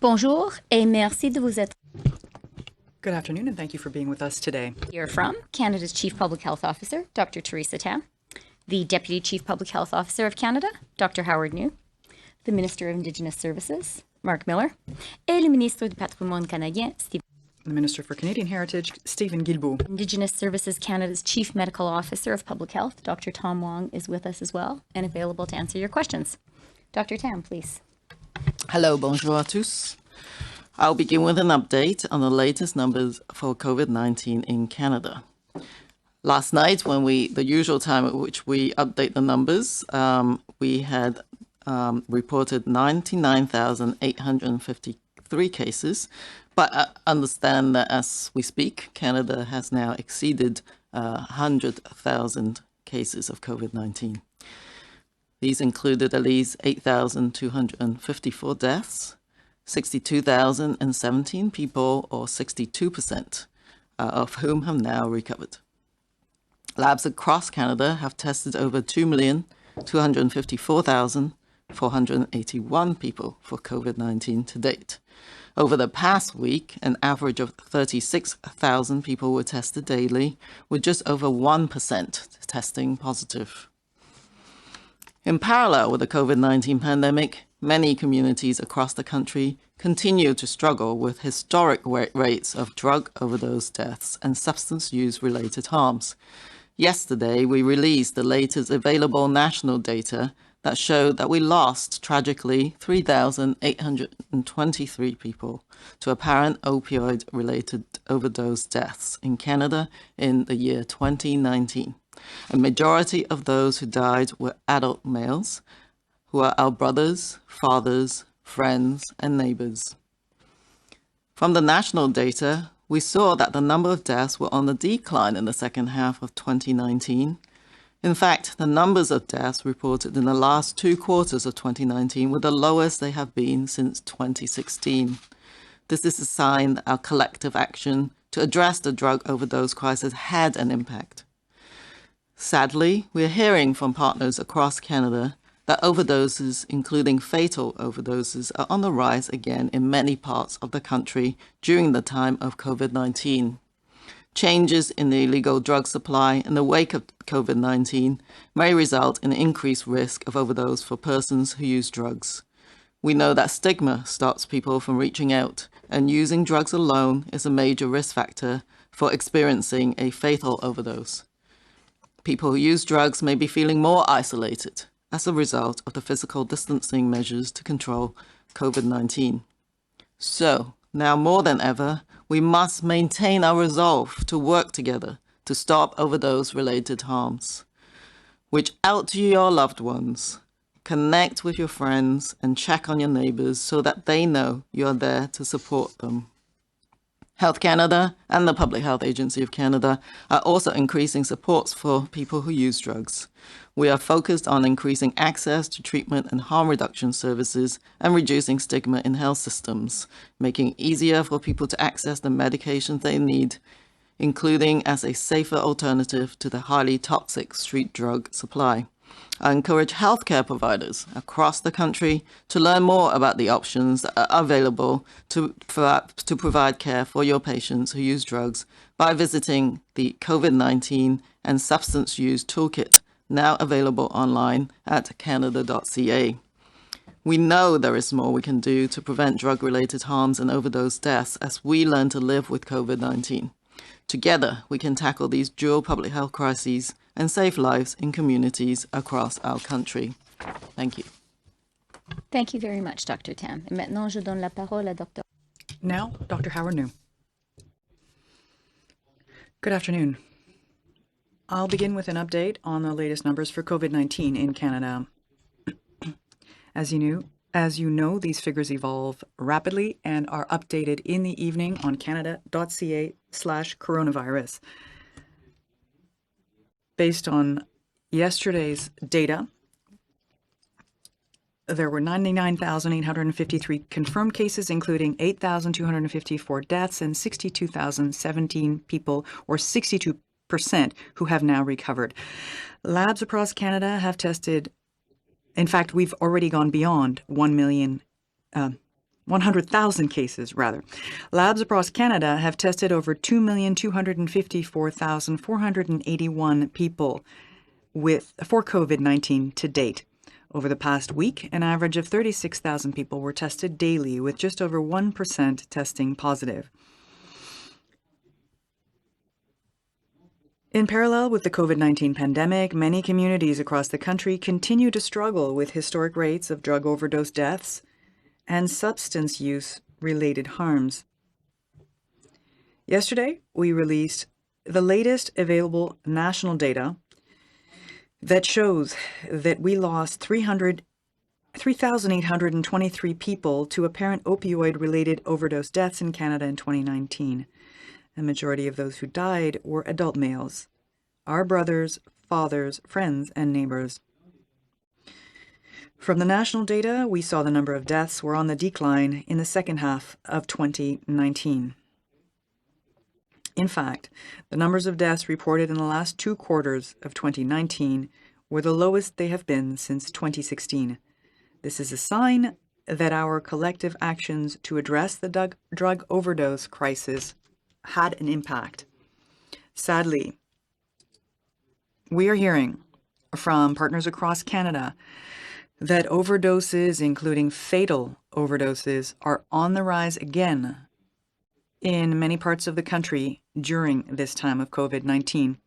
Bonjour et merci de vous être Good afternoon, and thank you for being with us today. here from Canada's Chief Public Health Officer, Dr. Theresa Tam, the Deputy Chief Public Health Officer of Canada, Dr. Howard New, the Minister of Indigenous Services, Mark Miller, et le Ministre du Patrimoine canadien, Steve. The Minister for Canadian Heritage, Stephen Guilbeault. Indigenous Services Canada's Chief Medical Officer of Public Health, Dr. Tom Wong, is with us as well and available to answer your questions. Dr. Tam, please. Hello, bonjour à tous. I'll begin with an update on the latest numbers for COVID-19 in Canada. Last night, the usual time at which we update the numbers, we had reported 99,853 cases, but I understand that as we speak, Canada has now exceeded 100,000 cases of COVID-19. These included at least 8,254 deaths, 62,017 people, or 62%, of whom have now recovered. Labs across Canada have tested over 2,254,481 people for COVID-19 to date. Over the past week, an average of 36,000 people were tested daily, with just over 1% testing positive. In parallel with the COVID-19 pandemic, many communities across the country continue to struggle with historic rates of drug overdose deaths and substance use-related harms. Yesterday, we released the latest available national data that showed that we lost, tragically, 3,823 people to apparent opioid-related overdose deaths in Canada in the year 2019. A majority of those who died were adult males, who are our brothers, fathers, friends, and neighbors. From the national data, we saw that the number of deaths were on the decline in the second half of 2019. In fact, the numbers of deaths reported in the last 2 quarters of 2019 were the lowest they have been since 2016. This is a sign that our collective action to address the drug overdose crisis had an impact. Sadly, we are hearing from partners across Canada that overdoses, including fatal overdoses, are on the rise again in many parts of the country during the time of COVID-19. Changes in the illegal drug supply in the wake of COVID-19 may result in increased risk of overdose for persons who use drugs. We know that stigma stops people from reaching out, and using drugs alone is a major risk factor for experiencing a fatal overdose. People who use drugs may be feeling more isolated as a result of the physical distancing measures to control COVID-19. So, now more than ever, we must maintain our resolve to work together to stop overdose-related harms. Reach out to your loved ones, connect with your friends, and check on your neighbors so that they know you are there to support them. Health Canada and the Public Health Agency of Canada are also increasing supports for people who use drugs. We are focused on increasing access to treatment and harm reduction services and reducing stigma in health systems, making it easier for people to access the medications they need, including as a safer alternative to the highly toxic street drug supply. I encourage healthcare providers across the country to learn more about the options that are available to provide care for your patients who use drugs by visiting the COVID-19 and Substance Use Toolkit, now available online at canada.ca. We know there is more we can do to prevent drug-related harms and overdose deaths as we learn to live with COVID-19. Together, we can tackle these dual public health crises and save lives in communities across our country. Thank you. Thank you very much, Dr. Tam. Et maintenant, je donne la parole à Dr. Now, Dr. Howard New. Good afternoon. I'll begin with an update on the latest numbers for COVID-19 in Canada. As you know, these figures evolve rapidly and are updated in the evening on canada.ca/coronavirus. Based on yesterday's data, there were 99,853 confirmed cases, including 8,254 deaths and 62,017 people, or 62%, who have now recovered. Labs across Canada have tested, in fact, we've already gone beyond 1 million 100,000 cases, rather. Labs across Canada have tested over 2,254,481 people for COVID-19 to date. Over the past week, an average of 36,000 people were tested daily, with just over 1% testing positive. In parallel with the COVID-19 pandemic, many communities across the country continue to struggle with historic rates of drug overdose deaths and substance use-related harms. Yesterday, we released the latest available national data that shows that we lost 3,823 people to apparent opioid-related overdose deaths in Canada in 2019. The majority of those who died were adult males, our brothers, fathers, friends, and neighbors. From the national data, we saw the number of deaths were on the decline in the second half of 2019. In fact, the numbers of deaths reported in the last 2 quarters of 2019 were the lowest they have been since 2016. This is a sign that our collective actions to address the drug overdose crisis had an impact. Sadly, we are hearing from partners across Canada that overdoses, including fatal overdoses, are on the rise again in many parts of the country during this time of COVID-19.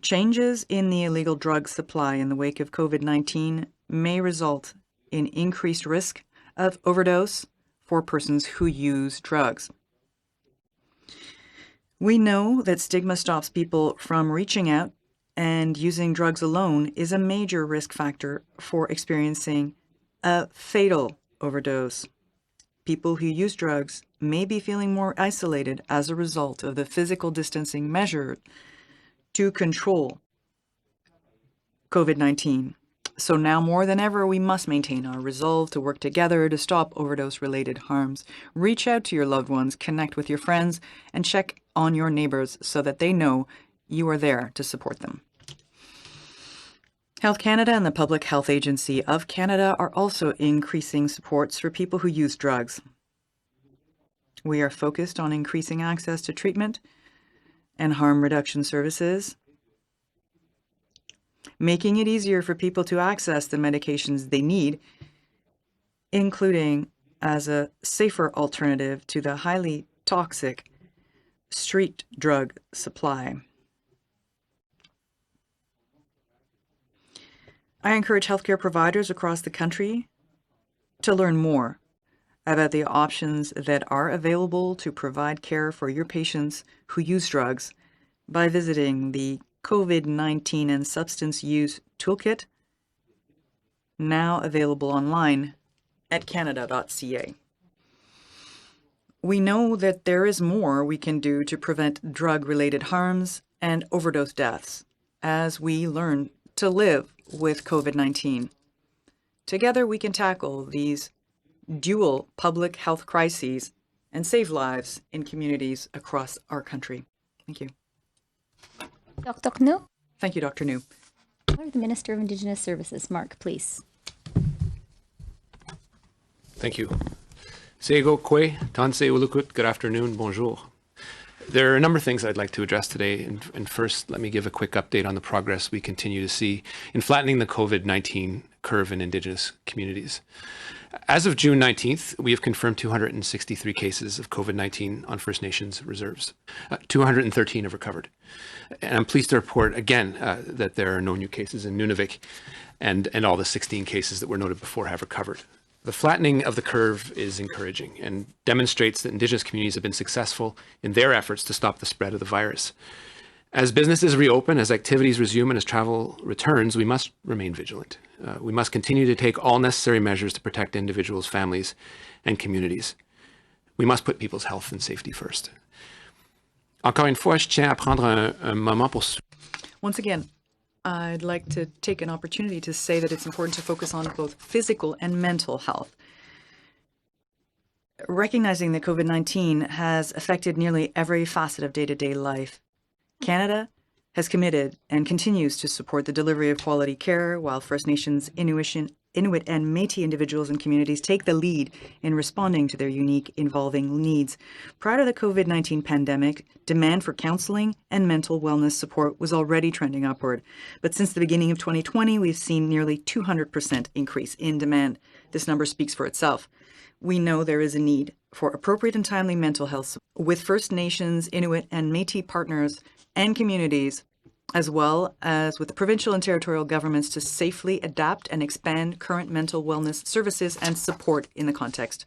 Changes in the illegal drug supply in the wake of COVID-19 may result in increased risk of overdose for persons who use drugs. We know that stigma stops people from reaching out, and using drugs alone is a major risk factor for experiencing a fatal overdose. People who use drugs may be feeling more isolated as a result of the physical distancing measure to control COVID-19. So now more than ever, we must maintain our resolve to work together to stop overdose-related harms. Reach out to your loved ones, connect with your friends, and check on your neighbors so that they know you are there to support them. Health Canada and the Public Health Agency of Canada are also increasing supports for people who use drugs. We are focused on increasing access to treatment and harm reduction services, making it easier for people to access the medications they need, including as a safer alternative to the highly toxic street drug supply. I encourage healthcare providers across the country to learn more about the options that are available to provide care for your patients who use drugs by visiting the COVID-19 and Substance Use Toolkit, now available online at canada.ca. We know that there is more we can do to prevent drug-related harms and overdose deaths as we learn to live with COVID-19. Together, we can tackle these dual public health crises and save lives in communities across our country. Thank you. Dr. Kno, Thank you, Dr. New. the Minister of Indigenous Services. Mark, please. Thank you. Sego Kwe, Tanse Ulukut, good afternoon, bonjour. There are a number of things I'd like to address today, and first let me give a quick update on the progress we continue to see in flattening the COVID-19 curve in Indigenous communities. As of June 19th, we have confirmed 263 cases of COVID-19 on First Nations reserves. 213 have recovered. And I'm pleased to report again that there are no new cases in Nunavik, and all the 16 cases that were noted before have recovered. The flattening of the curve is encouraging and demonstrates that Indigenous communities have been successful in their efforts to stop the spread of the virus. As businesses reopen, as activities resume, and as travel returns, we must remain vigilant. We must continue to take all necessary measures to protect individuals, families, and communities. We must put people's health and safety first. Encore une fois, je tiens à prendre un moment pour... Once again, I'd like to take an opportunity to say that it's important to focus on both physical and mental health. Recognizing that COVID-19 has affected nearly every facet of day-to-day life, Canada has committed and continues to support the delivery of quality care while First Nations, Inuit, Inuit and Métis individuals and communities take the lead in responding to their unique, evolving needs. Prior to the COVID-19 pandemic, demand for counseling and mental wellness support was already trending upward. But since the beginning of 2020, we've seen nearly 200% increase in demand. This number speaks for itself. We know there is a need for appropriate and timely mental health support with First Nations, Inuit, and Métis partners and communities, as well as with the provincial and territorial governments to safely adapt and expand current mental wellness services and support in the context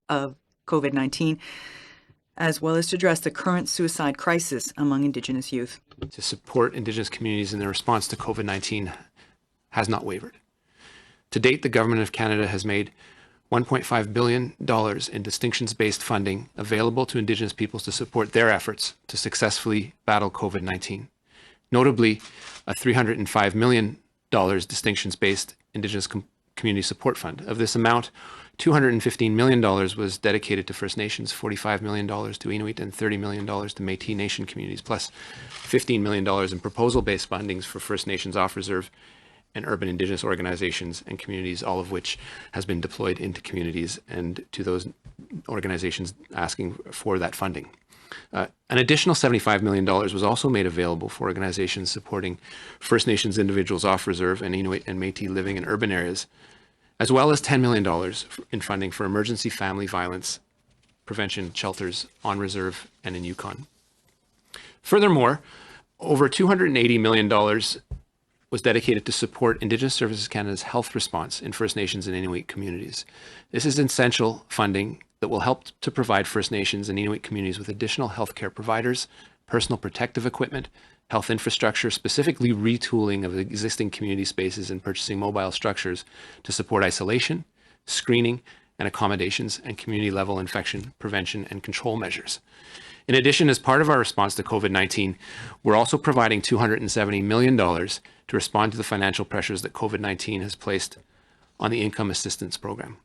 of COVID-19, as well as to address the current suicide crisis among Indigenous youth. To support Indigenous communities in their response to COVID-19 has not wavered. To date, the Government of Canada has made $1.5 billion in distinctions-based funding available to Indigenous peoples to support their efforts to successfully battle COVID-19. Notably, a $305 million distinctions-based Indigenous Community Support Fund. Of this amount, $215 million was dedicated to First Nations, $45 million to Inuit, and $30 million to Métis Nation communities, plus $15 million in proposal-based fundings for First Nations off-reserve and urban Indigenous organizations and communities, all of which has been deployed into communities and to those organizations asking for that funding. An additional $75 million was also made available for organizations supporting First Nations individuals off reserve and Inuit and Métis living in urban areas, as well as $10 million in funding for emergency family violence prevention shelters on reserve and in Yukon. Furthermore, over $280 million was dedicated to support Indigenous Services Canada's health response in First Nations and Inuit communities. This is essential funding that will help to provide First Nations and Inuit communities with additional healthcare providers, personal protective equipment, health infrastructure, specifically retooling of existing community spaces and purchasing mobile structures to support isolation, screening, and accommodations and community-level infection prevention and control measures. In addition, as part of our response to COVID-19, we're also providing $270 million to respond to the financial pressures that COVID-19 has placed on the Income Assistance Program.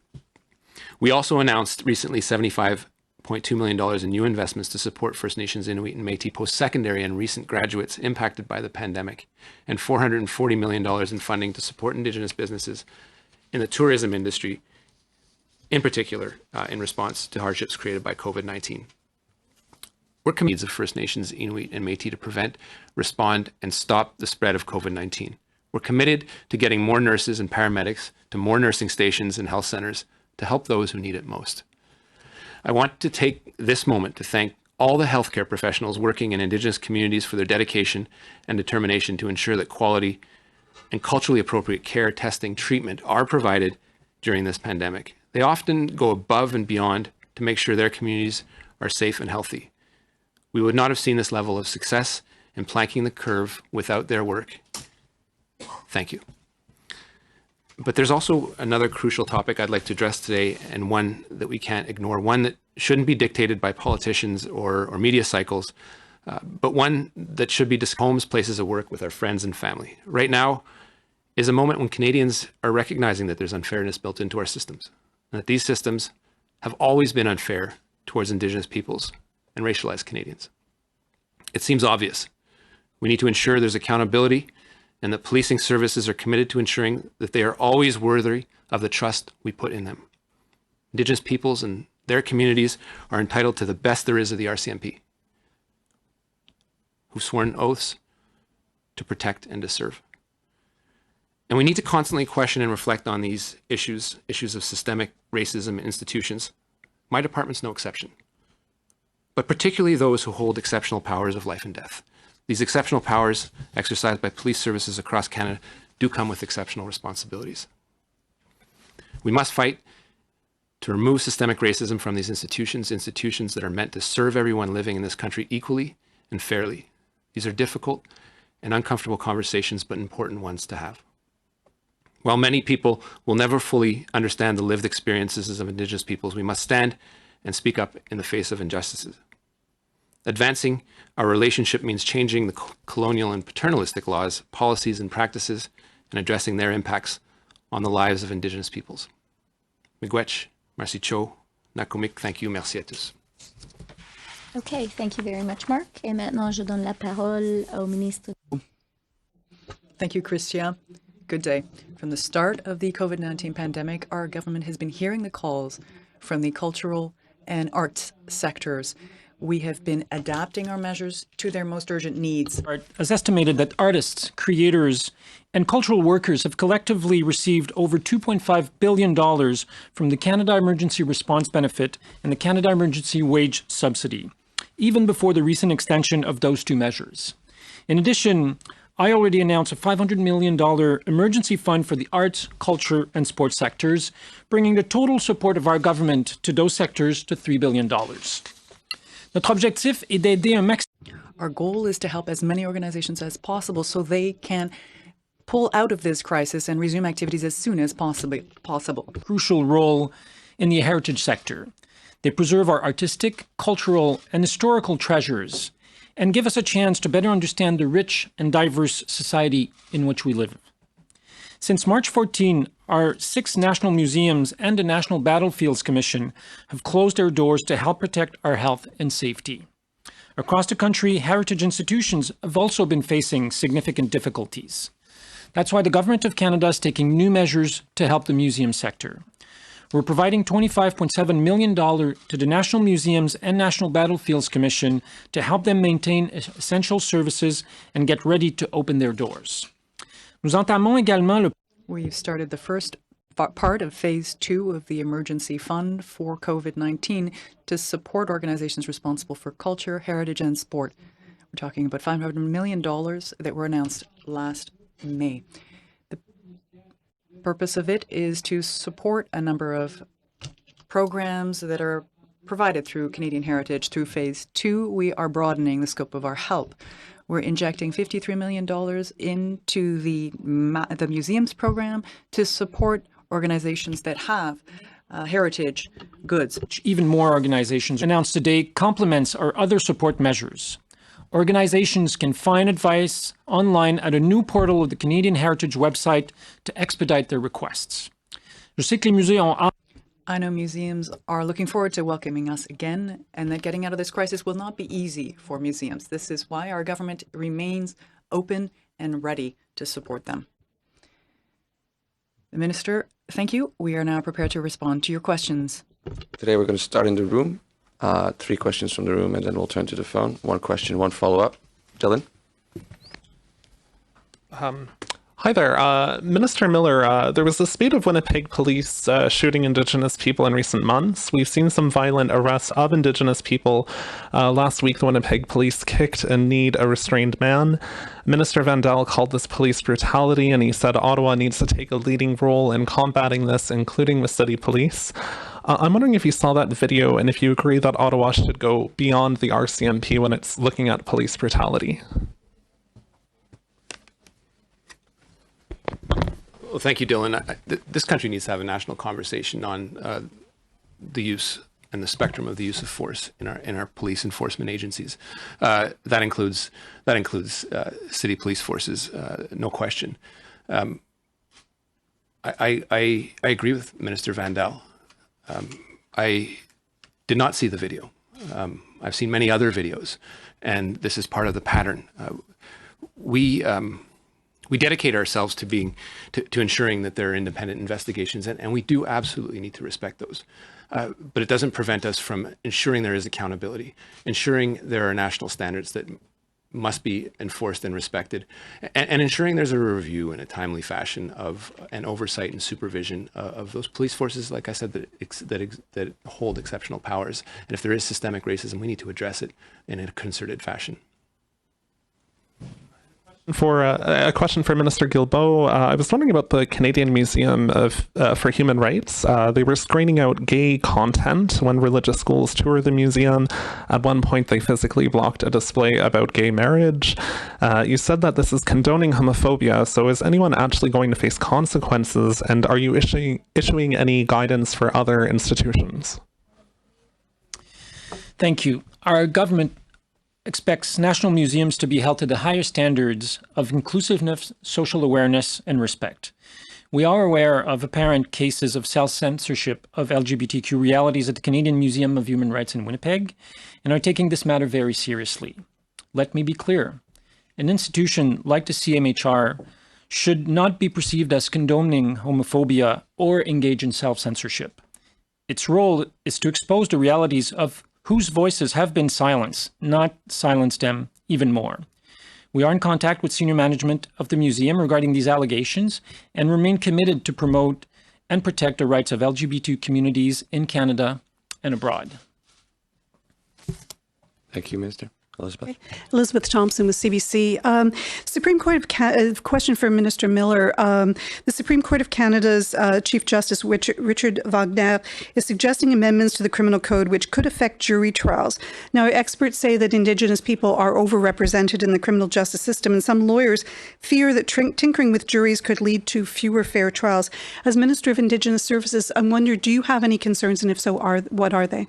We also announced recently $75.2 million in new investments to support First Nations, Inuit, and Métis post-secondary and recent graduates impacted by the pandemic, and $440 million in funding to support Indigenous businesses in the tourism industry, in particular in response to hardships created by COVID-19. We're committed to the needs of First Nations, Inuit, and Métis to prevent, respond, and stop the spread of COVID-19. We're committed to getting more nurses and paramedics to more nursing stations and health centers to help those who need it most. I want to take this moment to thank all the healthcare professionals working in Indigenous communities for their dedication and determination to ensure that quality and culturally appropriate care, testing, treatment are provided during this pandemic. They often go above and beyond to make sure their communities are safe and healthy. We would not have seen this level of success in planking the curve without their work. Thank you. But there's also another crucial topic I'd like to address today, and one that we can't ignore, one that shouldn't be dictated by politicians or media cycles, but one that should be homes, places of work with our friends and family. Right now is a moment when Canadians are recognizing that there's unfairness built into our systems, and that these systems have always been unfair towards Indigenous peoples and racialized Canadians. It seems obvious. We need to ensure there's accountability and that policing services are committed to ensuring that they are always worthy of the trust we put in them. Indigenous peoples and their communities are entitled to the best there is of the RCMP, who've sworn oaths to protect and to serve. And we need to constantly question and reflect on these issues of systemic racism in institutions. My department's no exception, but particularly those who hold exceptional powers of life and death. These exceptional powers exercised by police services across Canada do come with exceptional responsibilities. We must fight to remove systemic racism from these institutions that are meant to serve everyone living in this country equally and fairly. These are difficult and uncomfortable conversations, but important ones to have. While many people will never fully understand the lived experiences of Indigenous peoples, we must stand and speak up in the face of injustices. Advancing our relationship means changing the colonial and paternalistic laws, policies, and practices, and addressing their impacts on the lives of Indigenous peoples. Miigwech, merci cho, nakumik, thank you, merci à tous. Okay, thank you very much, Mark. Et maintenant, je donne la parole au ministre. Thank you, Christia. Good day. From the start of the COVID-19 pandemic, our government has been hearing the calls from the cultural and arts sectors. We have been adapting our measures to their most urgent needs. It has estimated that artists, creators, and cultural workers have collectively received over $2.5 billion from the Canada Emergency Response Benefit and the Canada Emergency Wage Subsidy, even before the recent extension of those two measures. In addition, I already announced a $500 million emergency fund for the arts, culture, and sports sectors, bringing the total support of our government to those sectors to $3 billion. Notre objectif est d'aider un maximum. Our goal is to help as many organizations as possible so they can pull out of this crisis and resume activities as soon as possible. Crucial role in the heritage sector. They preserve our artistic, cultural, and historical treasures and give us a chance to better understand the rich and diverse society in which we live. Since March 14, our 6 national museums and the National Battlefields Commission have closed their doors to help protect our health and safety. Across the country, heritage institutions have also been facing significant difficulties. That's why the Government of Canada is taking new measures to help the museum sector. We're providing $25.7 million to the National Museums and National Battlefields Commission to help them maintain essential services and get ready to open their doors. Nous entamons également We've started the first part of Phase 2 of the Emergency Fund for COVID-19 to support organizations responsible for culture, heritage, and sport. We're talking about $500 million that were announced last May. The purpose of it is to support a number of programs that are provided through Canadian Heritage. Through Phase 2, we are broadening the scope of our help. We're injecting $53 million into the museums program to support organizations that have heritage goods. Even more organizations announced today complements our other support measures. Organizations can find advice online at a new portal of the Canadian Heritage website to expedite their requests. Je sais que les musées ont I know museums are looking forward to welcoming us again, and that getting out of this crisis will not be easy for museums. This is why our government remains open and ready to support them. The Minister, thank you. We are now prepared to respond to your questions. Today we're going to start in the room. 3 questions from the room, and then we'll turn to the phone. 1 question, 1 follow-up. Dylan? Hi there. Minister Miller, there was a spate of Winnipeg police shooting Indigenous people in recent months. We've seen some violent arrests of Indigenous people. Last week, the Winnipeg police kicked and kneed a restrained man. Minister Vandal called this police brutality, and he said Ottawa needs to take a leading role in combating this, including with city police. I'm wondering if you saw that video and if you agree that Ottawa should go beyond the RCMP when it's looking at police brutality. Well, thank you, Dylan. This country needs to have a national conversation on the use and the spectrum of the use of force in our police enforcement agencies. That includes city police forces, no question. I agree with Minister Vandal. I did not see the video. I've seen many other videos, and this is part of the pattern. We dedicate ourselves to ensuring that there are independent investigations, and we do absolutely need to respect those. But it doesn't prevent us from ensuring there is accountability, ensuring there are national standards that must be enforced and respected, and ensuring there's a review in a timely fashion of an oversight and supervision of those police forces, like I said, that hold exceptional powers. And if there is systemic racism, we need to address it in a concerted fashion. For a question for Minister Guilbeault, I was wondering about the Canadian Museum for Human Rights. They were screening out gay content when religious schools toured the museum. At one point, they physically blocked a display about gay marriage. You said that this is condoning homophobia, so is anyone actually going to face consequences, and are you issuing any guidance for other institutions? Thank you. Our government expects national museums to be held to the higher standards of inclusiveness, social awareness, and respect. We are aware of apparent cases of self-censorship of LGBTQ realities at the Canadian Museum of Human Rights in Winnipeg and are taking this matter very seriously. Let me be clear. An institution like the CMHR should not be perceived as condoning homophobia or engage in self-censorship. Its role is to expose the realities of whose voices have been silenced, not silence them even more. We are in contact with senior management of the museum regarding these allegations and remain committed to promote and protect the rights of LGBT communities in Canada and abroad. Thank you, Minister. Elizabeth. Elizabeth Thompson with CBC. Supreme Court of question for Minister Miller. The Supreme Court of Canada's Chief Justice Richard Wagner is suggesting amendments to the criminal code which could affect jury trials. Now, experts say that Indigenous people are overrepresented in the criminal justice system, and some lawyers fear that tinkering with juries could lead to fewer fair trials. As Minister of Indigenous Services, I wonder, do you have any concerns, and if so, what are they?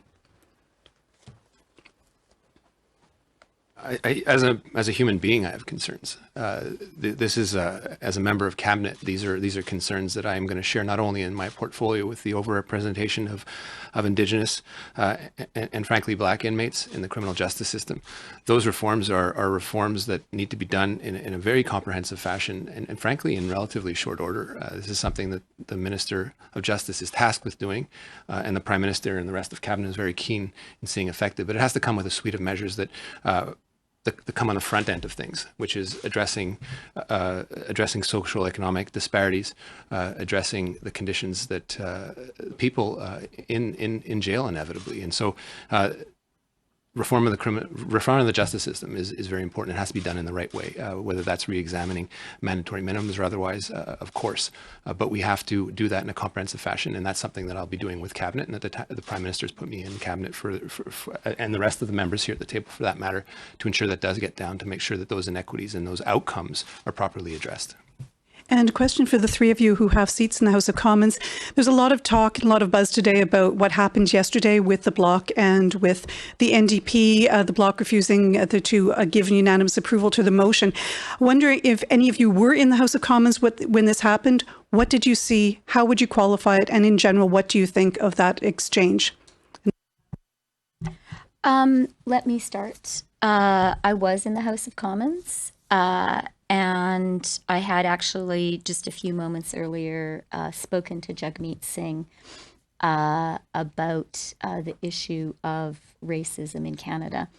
As a human being, I have concerns. This is as a member of cabinet. These are concerns that I am going to share not only in my portfolio with the overrepresentation of Indigenous and frankly Black inmates in the criminal justice system. Those reforms are reforms that need to be done in a very comprehensive fashion and frankly in relatively short order. This is something that the Minister of Justice is tasked with doing, and the Prime Minister and the rest of cabinet is very keen in seeing effective. But it has to come with a suite of measures that come on the front end of things, which is addressing social economic disparities, addressing the conditions that people in jail inevitably, and so. Reform of the justice system is very important. It has to be done in the right way, whether that's re-examining mandatory minimums or otherwise, of course. But we have to do that in a comprehensive fashion, and that's something that I'll be doing with cabinet, and that the Prime Minister's put me in cabinet for and the rest of the members here at the table, for that matter, to ensure that does get down, to make sure that those inequities and those outcomes are properly addressed. And a question for the three of you who have seats in the House of Commons. There's a lot of talk and a lot of buzz today about what happened yesterday with the Bloc and with the NDP, the Bloc refusing to give unanimous approval to the motion. Wondering if any of you were in the House of Commons when this happened. What did you see? How would you qualify it? And in general, what do you think of that exchange? Let me start. I was in the House of Commons. And I had actually just a few moments earlier spoken to Jagmeet Singh about the issue of racism in Canada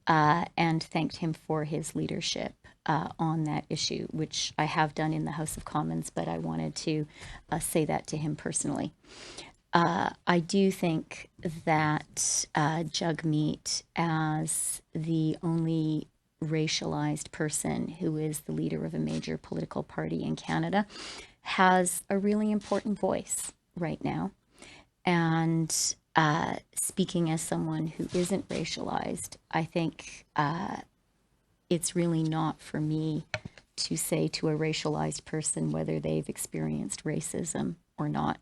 and thanked him for his leadership on that issue, which I have done in the House of Commons, but I wanted to say that to him personally. I do think that Jagmeet, as the only racialized person who is the leader of a major political party in Canada, has a really important voice right now. And speaking as someone who isn't racialized, I think it's really not for me to say to a racialized person whether they've experienced racism or not.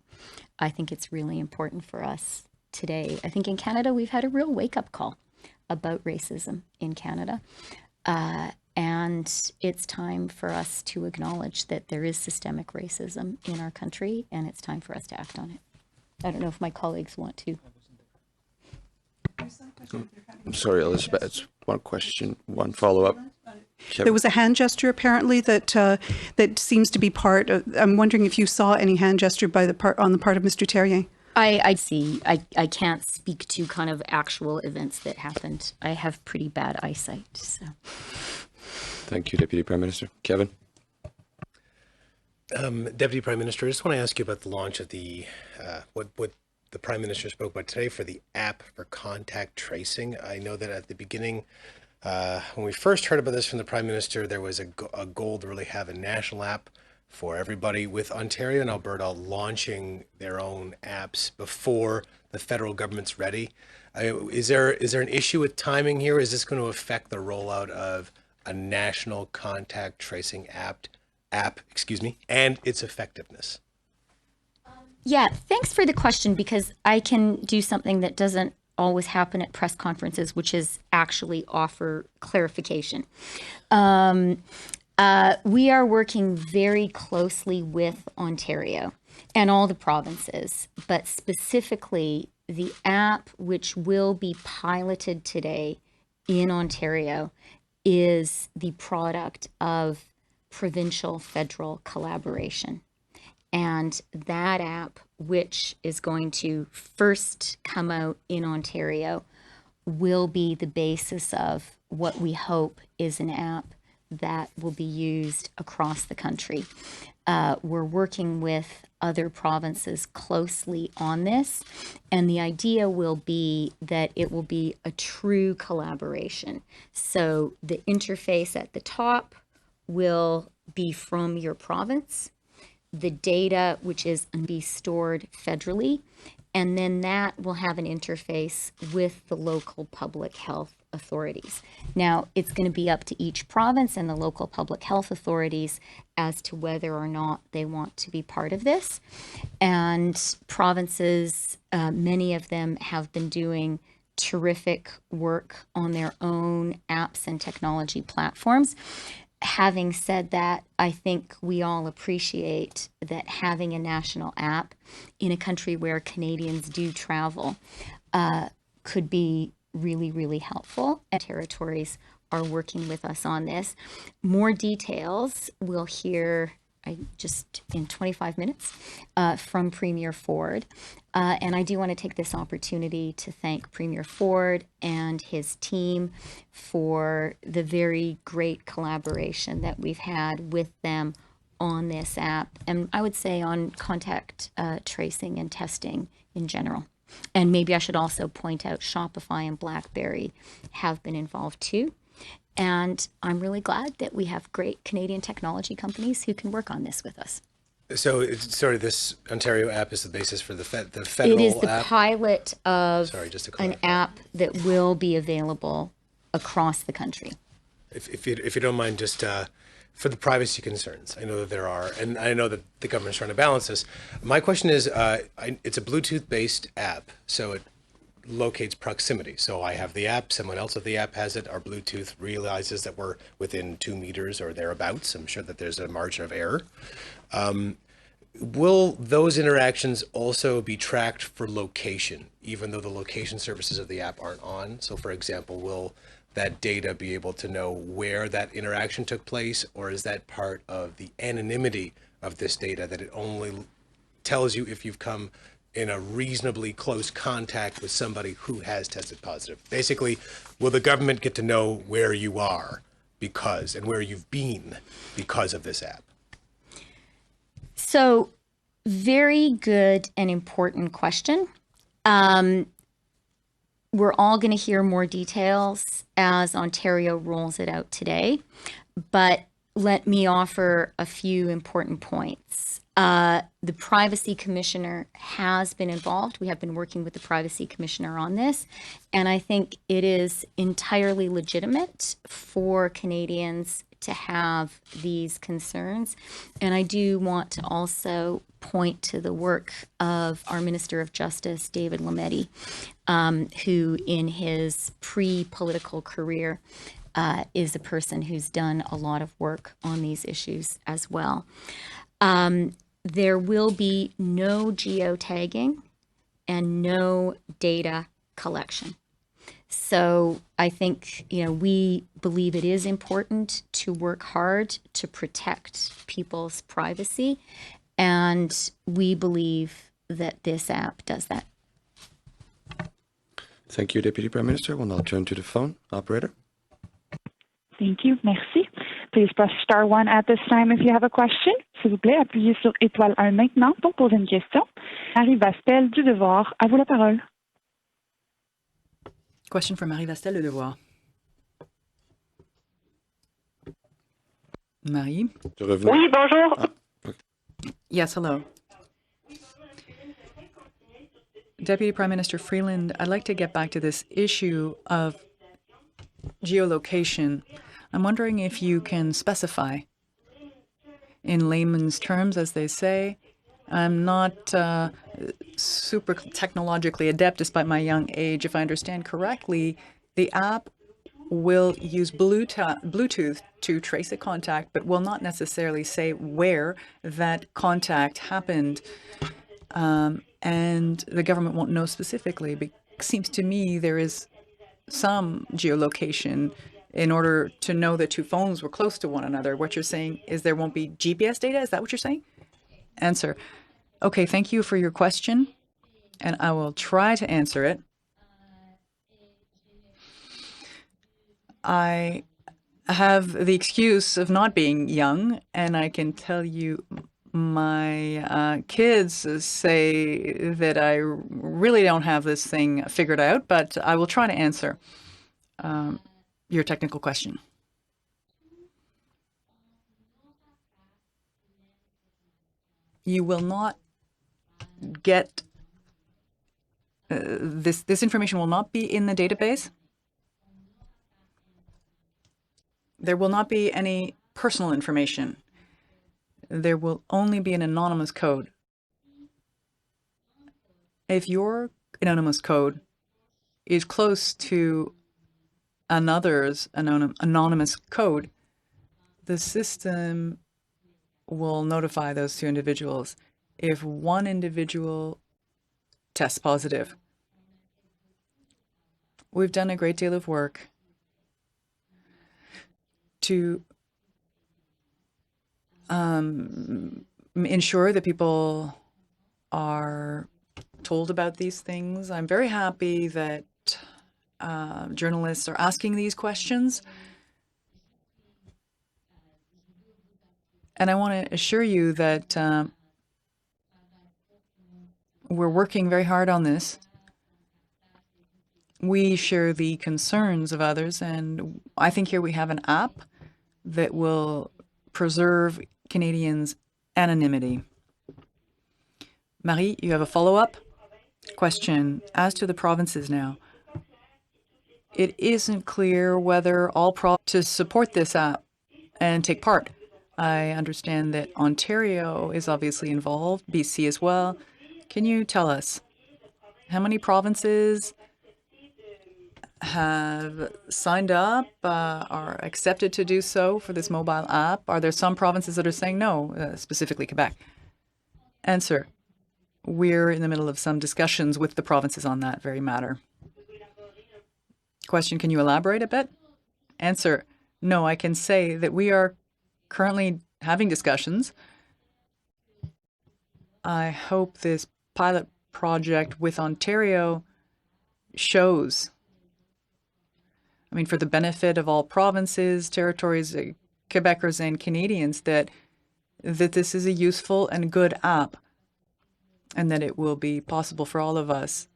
I think it's really important for us today. I think in Canada, we've had a real wake-up call about racism in Canada. And it's time for us to acknowledge that there is systemic racism in our country, and it's time for us to act on it. I don't know if my colleagues want to. I'm sorry, Elizabeth. It's one question, one follow-up. There was a hand gesture apparently that seems to be part of. I'm wondering if you saw any hand gesture on the part of Mr. Terrier. I see. I can't speak to kind of actual events that happened. I have pretty bad eyesight. So. Thank you, Deputy Prime Minister. Kevin? Deputy Prime Minister, I just want to ask you about the launch of the, what the Prime Minister spoke about today for the app for contact tracing. I know that at the beginning, when we first heard about this from the Prime Minister, there was a goal to really have a national app for everybody, with Ontario and Alberta launching their own apps before the federal government's ready. Is there an issue with timing here? Is this going to affect the rollout of a national contact tracing app, and its effectiveness? Yeah, thanks for the question, because I can do something that doesn't always happen at press conferences, which is actually offer clarification. We are working very closely with Ontario and all the provinces, but specifically the app which will be piloted today in Ontario is the product of provincial federal collaboration. And that app, which is going to first come out in Ontario, will be the basis of what we hope is an app that will be used across the country. We're working with other provinces closely on this, and the idea will be that it will be a true collaboration. So the interface at the top will be from your province, the data, which is be stored federally, and then that will have an interface with the local public health authorities. Now, it's going to be up to each province and the local public health authorities as to whether or not they want to be part of this. And provinces, many of them have been doing terrific work on their own apps and technology platforms. Having said that, I think we all appreciate that having a national app in a country where Canadians do travel could be really, really helpful. And territories are working with us on this. More details we'll hear just in 25 minutes from Premier Ford. And I do want to take this opportunity to thank Premier Ford and his team for the very great collaboration that we've had with them on this app. And I would say on contact tracing and testing in general. And maybe I should also point out Shopify and BlackBerry have been involved too. And I'm really glad that we have great Canadian technology companies who can work on this with us. So it's sort of this Ontario app is the basis for the federal It is the app? pilot of Sorry, just to an clarify. app that will be available across the country. If you don't mind, just for the privacy concerns, I know that there are, and I know that the government's trying to balance this. My question is, it's a Bluetooth-based app, so it locates proximity. So I have the app, someone else with the app has it, our Bluetooth realizes that we're within 2 meters or thereabouts. I'm sure that there's a margin of error. Will those interactions also be tracked for location, even though the location services of the app aren't on? So for example, will that data be able to know where that interaction took place, or is that part of the anonymity of this data that it only tells you if you've come in a reasonably close contact with somebody who has tested positive? Basically, will the government get to know where you are because, and where you've been because of this app? So, very good and important question. We're all going to hear more details as Ontario rolls it out today, but let me offer a few important points. The Privacy Commissioner has been involved. We have been working with the Privacy Commissioner on this, and I think it is entirely legitimate for Canadians to have these concerns. And I do want to also point to the work of our Minister of Justice, David Lametti, who in his pre-political career is a person who's done a lot of work on these issues as well. There will be no geotagging and no data collection. So I think, we believe it is important to work hard to protect people's privacy, and we believe that this app does that. Thank you, Deputy Prime Minister. We'll now turn to the phone. Operator. Thank you. Merci. Please press star 1 at this time if you have a question. S'il vous plaît, appuyez sur étoile 1 maintenant pour poser une question. Marie Vastel du Devoir, à vous la parole. Question from Marie Vastel, Le Devoir. Marie? Oui, bonjour. Yes, hello. Deputy Prime Minister Freeland, I'd like to get back to this issue of geolocation. I'm wondering if you can specify in layman's terms, as they say. I'm not super technologically adept despite my young age. If I understand correctly, the app will use Bluetooth to trace a contact, but will not necessarily say where that contact happened. And the government won't know specifically. It seems to me there is some geolocation in order to know that two phones were close to one another. What you're saying is there won't be GPS data? Is that what you're saying? Answer. Okay, thank you for your question, and I will try to answer it. I have the excuse of not being young, and I can tell you my kids say that I really don't have this thing figured out, but I will try to answer your technical question. You will not get this information will not be in the database. There will not be any personal information. There will only be an anonymous code. If your anonymous code is close to another's anonymous code, the system will notify those two individuals. If one individual tests positive, we've done a great deal of work to ensure that people are told about these things. I'm very happy that journalists are asking these questions. And I want to assure you that we're working very hard on this. We share the concerns of others, and I think here we have an app that will preserve Canadians' anonymity. Marie, you have a follow-up question. As to the provinces now, it isn't clear whether all to support this app and take part. I understand that Ontario is obviously involved, BC as well. Can you tell us how many provinces have signed up, are accepted to do so for this mobile app? Are there some provinces that are saying no, specifically Quebec? Answer. We're in the middle of some discussions with the provinces on that very matter. Question, can you elaborate a bit? Answer. No, I can say that we are currently having discussions. I hope this pilot project with Ontario shows, I mean, for the benefit of all provinces, territories, Quebecers and Canadians, that this is a useful and good app, and that it will be possible for all of us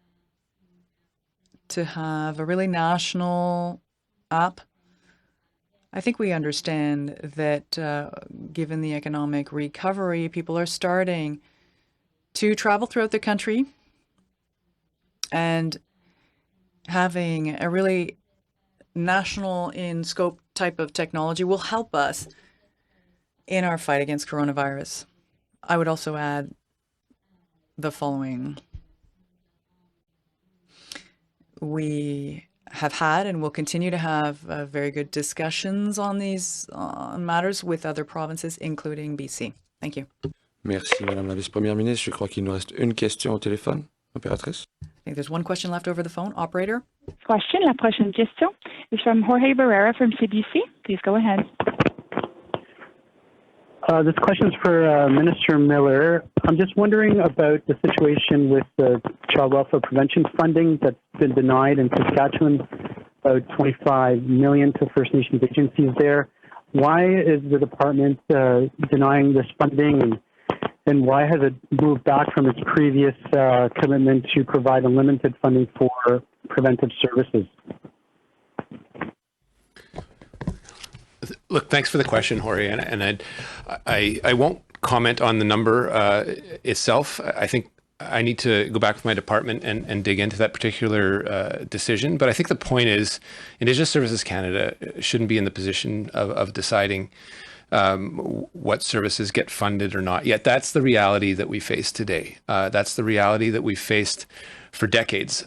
to have a really national app. I think we understand that given the economic recovery, people are starting to travel throughout the country, and having a really national in scope type of technology will help us in our fight against coronavirus. I would also add the following. We have had and will continue to have very good discussions on these matters with other provinces, including BC. Thank you. Merci, Madame la Vice-Première ministre. Je crois qu'il nous reste une question au téléphone. Opératrice. I think there's one question left over the phone. Operator. Question. La prochaine question is from Jorge Barrera from CBC. Please go ahead. This question is for Minister Miller. I'm just wondering about the situation with the child welfare prevention funding that's been denied in Saskatchewan, about $25 million to First Nations agencies there. Why is the department denying this funding, and why has it moved back from its previous commitment to provide unlimited funding for preventive services? Look, thanks for the question, Jorge, and I won't comment on the number itself. I think I need to go back to my department and dig into that particular decision. But I think the point is Indigenous Services Canada shouldn't be in the position of deciding what services get funded or not. Yet that's the reality that we face today. That's the reality that we've faced for decades.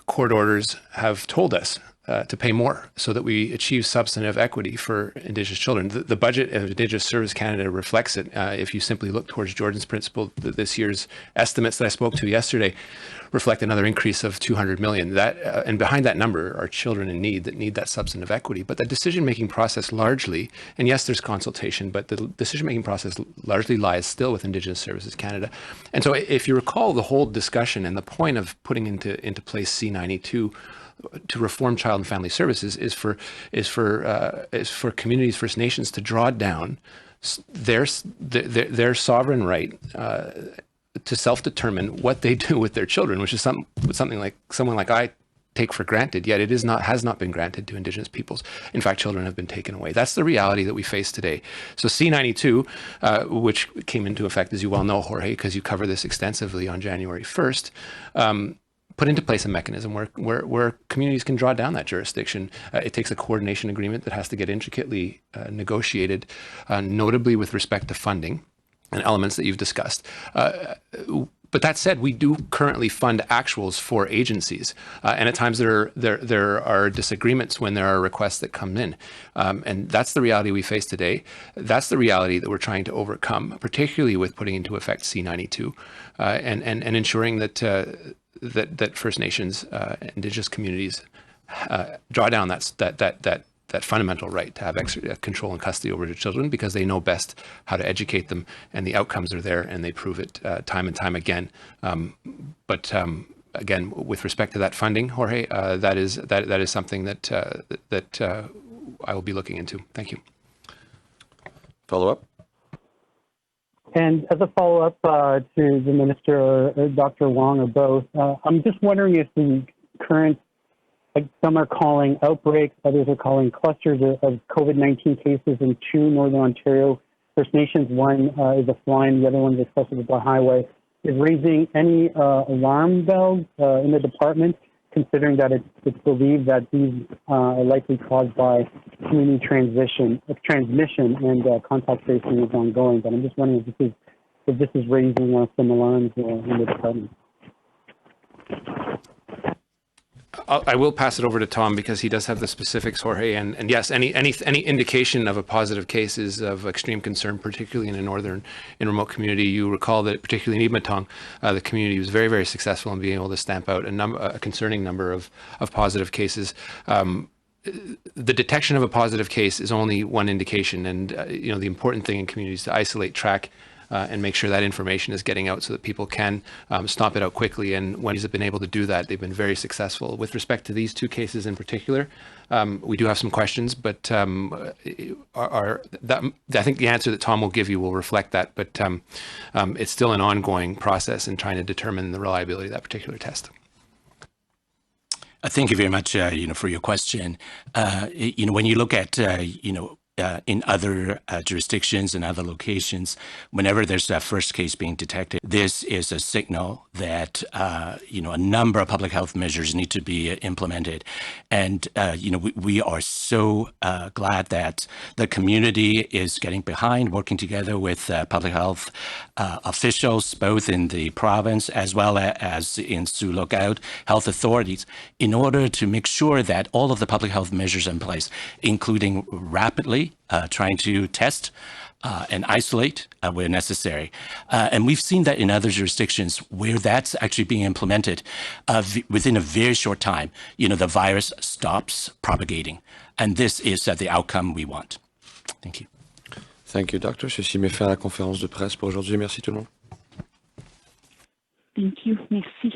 Court orders have told us to pay more so that we achieve substantive equity for Indigenous children. The budget of Indigenous Service Canada reflects it. If you simply look towards Jordan's Principle, this year's estimates that I spoke to yesterday reflect another increase of $200 million. And behind that number are children in need that need that substantive equity. But the decision-making process largely, and yes, there's consultation, but the decision-making process largely lies still with Indigenous Services Canada. And so if you recall the whole discussion and the point of putting into place C-92 to reform child and family services is for communities, First Nations, to draw down their sovereign right to self-determine what they do with their children, which is something like someone like I take for granted, yet it has not been granted to Indigenous peoples. In fact, children have been taken away. That's the reality that we face today. So C-92, which came into effect, as you well know, Jorge, because you cover this extensively on January 1st, put into place a mechanism where communities can draw down that jurisdiction. It takes a coordination agreement that has to get intricately negotiated, notably with respect to funding and elements that you've discussed. But that said, we do currently fund actuals for agencies, and at times there are disagreements when there are requests that come in, and that's the reality we face today. That's the reality that we're trying to overcome, particularly with putting into effect C-92 and ensuring that First Nations, Indigenous communities draw down that fundamental right to have extra control and custody over their children, because they know best how to educate them, and the outcomes are there, and they prove it time and time again. But again, with respect to that funding, Jorge, that is something that I will be looking into. Thank you. Follow up. And as a follow-up to the Minister or Dr. Wong or both, I'm just wondering if the current, like some are calling outbreaks, others are calling clusters of COVID-19 cases in two Northern Ontario First Nations. One is a Flying, the other one is accessible by highway, is raising any alarm bells in the department, considering that it's believed that these are likely caused by community transmission and contact tracing is ongoing. But I'm just wondering if this is raising some alarms in the department. I will pass it over to Tom, because he does have the specifics, Jorge. And yes, any indication of a positive case is of extreme concern, particularly in a northern and remote community. You recall that particularly in Imatong, the community was very, very successful in being able to stamp out a concerning number of positive cases. The detection of a positive case is only one indication, and the important thing in communities is to isolate, track, and make sure that information is getting out so that people can stomp it out quickly. And when they've been able to do that, they've been very successful. With respect to these two cases in particular, we do have some questions, but I think the answer that Tom will give you will reflect that. But it's still an ongoing process in trying to determine the reliability of that particular test. Thank you very much, for your question. When you look at, in other jurisdictions and other locations, whenever there's a first case being detected, this is a signal that, a number of public health measures need to be implemented. And, we are so glad that the community is getting behind, working together with public health officials, both in the province as well as in Sioux Lookout health authorities, in order to make sure that all of the public health measures in place, including rapidly trying to test and isolate where necessary. And we've seen that in other jurisdictions where that's actually being implemented within a very short time, the virus stops propagating. And this is the outcome we want. Thank you. Thank you, Doctor. Ceci met fin à la conférence de presse pour aujourd'hui. Merci tout le monde. Thank you. Merci.